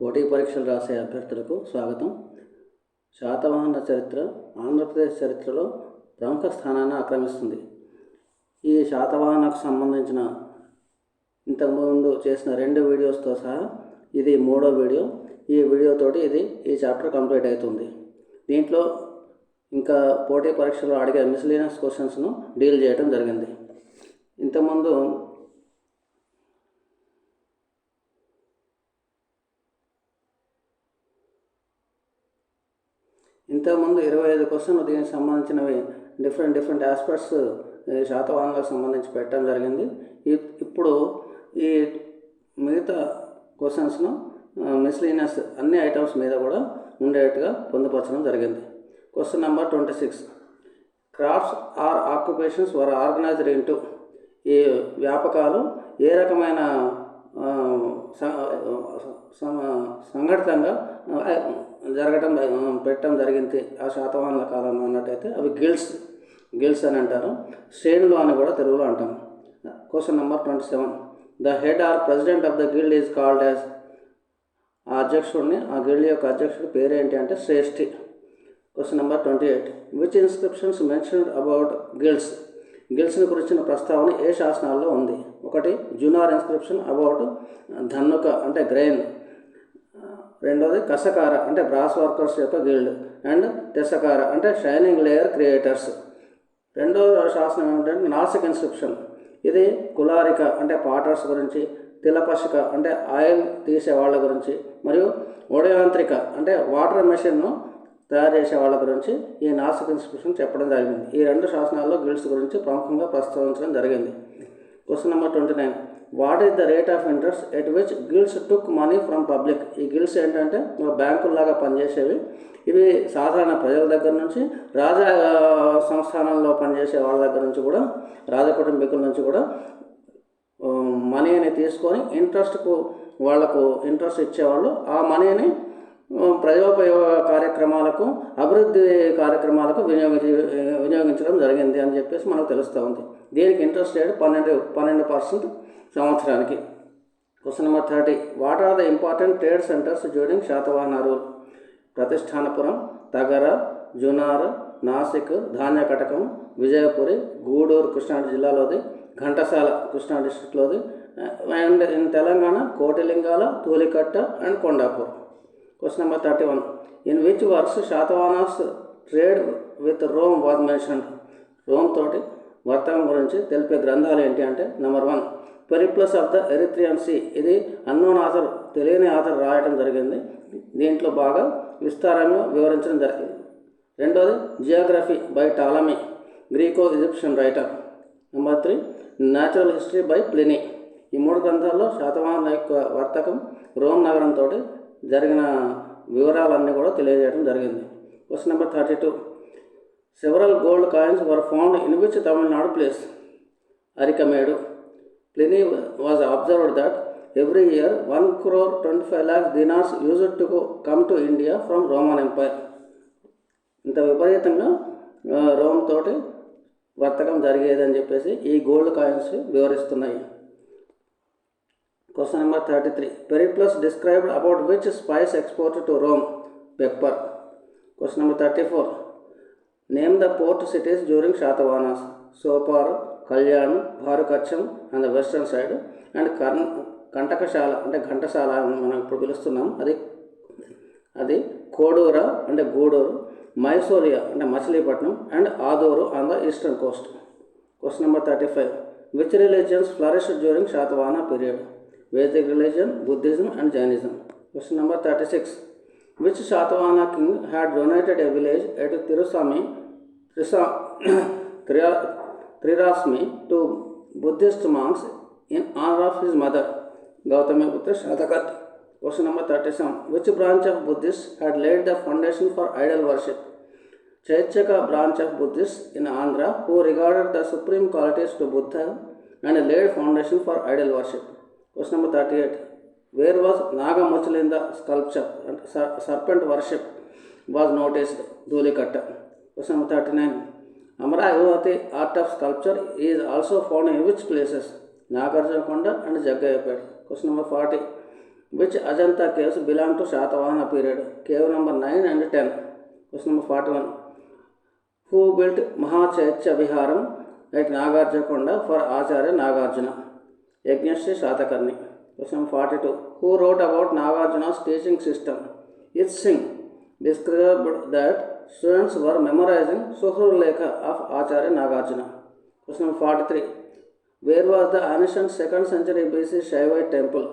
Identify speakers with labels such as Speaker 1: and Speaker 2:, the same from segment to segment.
Speaker 1: పోటీ పరీక్షలు రాసే అభ్యర్థులకు స్వాగతం. శాతవాహనుల చరిత్ర ఆంధ్రప్రదేశ్ చరిత్రలో ప్రముఖ స్థానాన్ని ఆక్రమిస్తుంది. ఈ శాతవాహనకు సంబంధించిన ఇంతకుముందు చేసిన 2 వీడియోస్తో సహా ఇది 3వ వీడియో. ఈ వీడియోతోటి ఈ చాప్టర్ కంప్లీట్ అవుతుంది. దీంట్లో ఇంకా పోటీ పరీక్షలో అడిగే మిస్లీనియస్ క్వశ్చన్స్ను డీల్ చేయడం జరిగింది. ఇంతకుముందు 25 క్వశ్చన్లు దీనికి సంబంధించినవి డిఫరెంట్ ఆస్పెక్ట్స్ శాతవాహనులకు సంబంధించి పెట్టడం జరిగింది. ఇప్పుడు ఈ మిగతా క్వశ్చన్స్ను మిస్లీనియస్ అన్ని ఐటమ్స్ మీద కూడా ఉండేట్టుగా పొందుపరచడం జరిగింది. Question number 26. Crafts or occupations were organised into. ఈ వ్యాపకాలు ఏ రకమైన సంఘటితంగా పెట్టడం జరిగింది ఆ శాతవాహనుల కాలంలో అన్నట్టయితే అవి గిల్డ్స్ అని అంటారు. శ్రేణులు అని కూడా తెలుగులో అంటాం. Question number 27. The head or president of the guild is called as. ఆ గిల్డ్ యొక్క అధ్యక్షుడి పేరేంటి అంటే శ్రేష్ఠి. Question number 28. Which inscriptions mentioned about గిల్డ్స్ని గురించిన ప్రస్తావన ఏ శాసనాల్లో ఉంది? 1. జునార్ ఇన్స్క్రిప్షన్ అబౌట్ ధన్నుక అంటే గ్రెయిన్. 2. కసకార అంటే బ్రాస్ వర్కర్స్ యొక్క గిల్డ్. అండ్ తెసకార అంటే షైనింగ్ లేయర్ క్రియేటర్స్. 2వ శాసనం ఏమిటంటే నాసిక్ ఇన్స్క్రిప్షన్. ఇది కులారిక అంటే పాటర్స్ గురించి, తిలపశిక అంటే ఆయిల్ తీసే వాళ్ళ గురించి, మరియు ఓడయాంత్రిక అంటే వాటర్ మెషిన్ను తయారు చేసే వాళ్ళ గురించి ఈ నాసిక్ ఇన్స్క్రిప్షన్ చెప్పడం జరిగింది. ఈ 2 శాసనాల్లో గిల్డ్స్ గురించి ప్రముఖంగా ప్రస్తావించడం జరిగింది. Question number 29. What is the rate of interest at which guilds took money from public. ఈ గిల్డ్స్ ఏంటంటే బ్యాంకుల్లాగా పనిచేసేవి. ఇవి సాధారణ ప్రజల దగ్గర నుంచి, రాజా సంస్థానంలో పనిచేసే వాళ్ళ దగ్గర నుంచి కూడా, రాజకుటుంబీకుల నుంచి కూడా మనీని తీసుకొని వాళ్లకు ఇంట్రెస్ట్ ఇచ్చేవాళ్ళు. ఆ మనీని ప్రజోపయోగ కార్యక్రమాలకు, అభివృద్ధి కార్యక్రమాలకు వినియోగించడం జరిగింది అని చెప్పేసి మనకు తెలుస్తూ ఉంది. దీనికి ఇంట్రెస్ట్ రేట్ 12% సంవత్సరానికి. Question number 30. What are the important trade centres during Satavahana rule? Pratishthanapuram, Tagara, Junnar, Nasik, Dhanyakatakam, Vijayapuri, Gudur Krishna జిల్లాలోది, ఘంటసాల కృష్ణా డిస్ట్రిక్ట్లోది, and in Telangana Kotilingala, Thulikatta and Kondapur. Question number 31. In which works Satavahanas trade with Rome was mentioned. Rome తోటి వర్తకం గురించి తెలిపే గ్రంథాలు ఏంటి అంటే number 1 Periplus of the Erythraean Sea. ఇది అన్నోన్ ఆథర్, తెలియని ఆథర్ రాయడం జరిగింది. దీంట్లో బాగా విస్తారంగా వివరించడం జరిగింది. 2ది geography by Ptolemy, Greco Egyptian writer. Number 3 natural history by Pliny. ఈ 3 గ్రంథాల్లో శాతవాహనుల యొక్క వర్తకం, రోమ్ నగరంతో జరిగిన వివరాలన్నీ కూడా తెలియజేయడం జరిగింది. Question number 32. Several gold coins were found in which Tamil Nadu place? Arikamedu. Pliny was observed that every year 1,25,00,000 dinars used to come to India from Roman empire. ఇంత విపరీతంగా రోమ్ తోటి వర్తకం జరిగేదని చెప్పేసి ఈ గోల్డ్ కాయిన్స్ వివరిస్తున్నాయి. Question number 33. Periplus described about which spice export to Rome? Pepper. Question number 34. Name the port cities during Satavahanas? Sopara, Kalyan, Bharukachcham and the western side, and కంటకశాల అంటే ఘంటసాల మనం ఇప్పుడు పిలుస్తున్నాం, అది కోడూర అంటే గూడూరు, మైసోలియా అంటే Machilipatnam, and Aduru on the eastern Coast. Question number 35. Which religions flourished during Satavahana period? Vedic religion, Buddhism and Jainism. Question number 36. Which Satavahana king had donated a village at Trirasmi to Buddhist monks in honor of his mother, Gautamiputra Shatakati? Question number 37. Which branch of Buddhists had laid the foundation for idol worship? Chaityaka branch of Buddhists in Andhra, who regarded the supreme qualities to Buddha and laid foundation for idol worship. Question number 38. Where was Nagamuchalinda sculpture and serpent worship was noticed? Dulikatta. Question number 39. Amaravati art of sculpture is also found in which places? Nagarjunakonda and Jaggayapet. Question number 40. Which Ajanta caves belong to Satavahana period? Cave number 9 and 10. Question number 41. Who built Mahachaitya Viharam at Nagarjunakonda for Acharya Nagarjuna? Yajnashri Satakarni. Question number 42. Who wrote about Nagarjuna's teaching system? I Tsing described that students were memorizing Suhrulekha of Acharya Nagarjuna. Question number 43. Where was the ancient 2nd century BC Shaivite temple?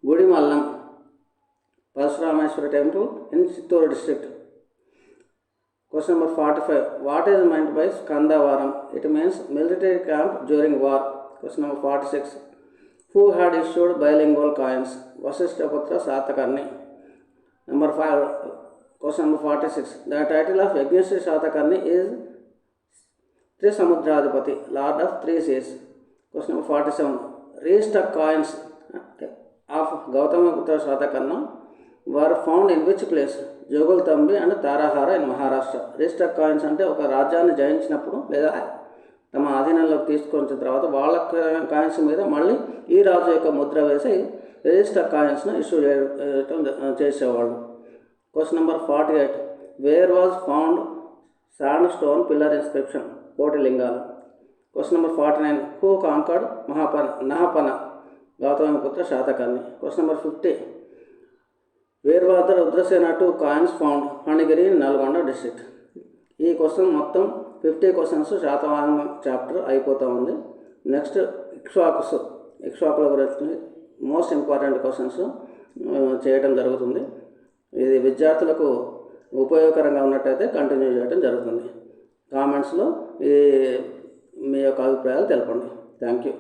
Speaker 1: Gudimallam, Parasurameshwara temple in Chittoor district. Question number 45. What is meant by Skandavaram? It means military camp during war. Question number 46. Who had issued bilingual coins? Vasishthaputra Satakarni. Number 5. Question number 46. The title of Yajnashri Shatakarni is Trisamudradipati, Lord of Three Seas. Question number 47. Restuck coins of Gautamiputra Shatakarna were found in which place? Jogultambi and Tarahara in Maharashtra. Restuck coins అంటే ఒక రాజ్యాన్ని జయించినప్పుడు లేదా తమ ఆధీనంలోకి తీసుకొచ్చిన తర్వాత వాళ్ళ coins మీద మళ్ళీ ఈ రాజు యొక్క ముద్ర వేసి రిజిస్టర్ కాయిన్స్ను ఇష్యూ చేసేవాళ్ళు. Question number 48. Where was found sandstone pillar inscription? Kotilingala. Question number 49. Who conquered Nahapana? Gautamiputra Satakarni. Question number 50. Where was the Rudrasena 2 coins found? Phanigiri, Nalgonda district. ఈ క్వశ్చన్ మొత్తం 50 క్వశ్చన్స్ శాతవాహనం చాప్టర్ అయిపోతూ ఉంది. నెక్స్ట్ ఇక్ష్వాకుల గురించి మోస్ట్ ఇంపార్టెంట్ క్వశ్చన్స్ చేయడం జరుగుతుంది. ఇది విద్యార్థులకు ఉపయోగకరంగా ఉన్నట్టయితే కంటిన్యూ చేయడం జరుగుతుంది. కామెంట్స్లో మీ యొక్క అభిప్రాయాలు తెలపండి. Thank you.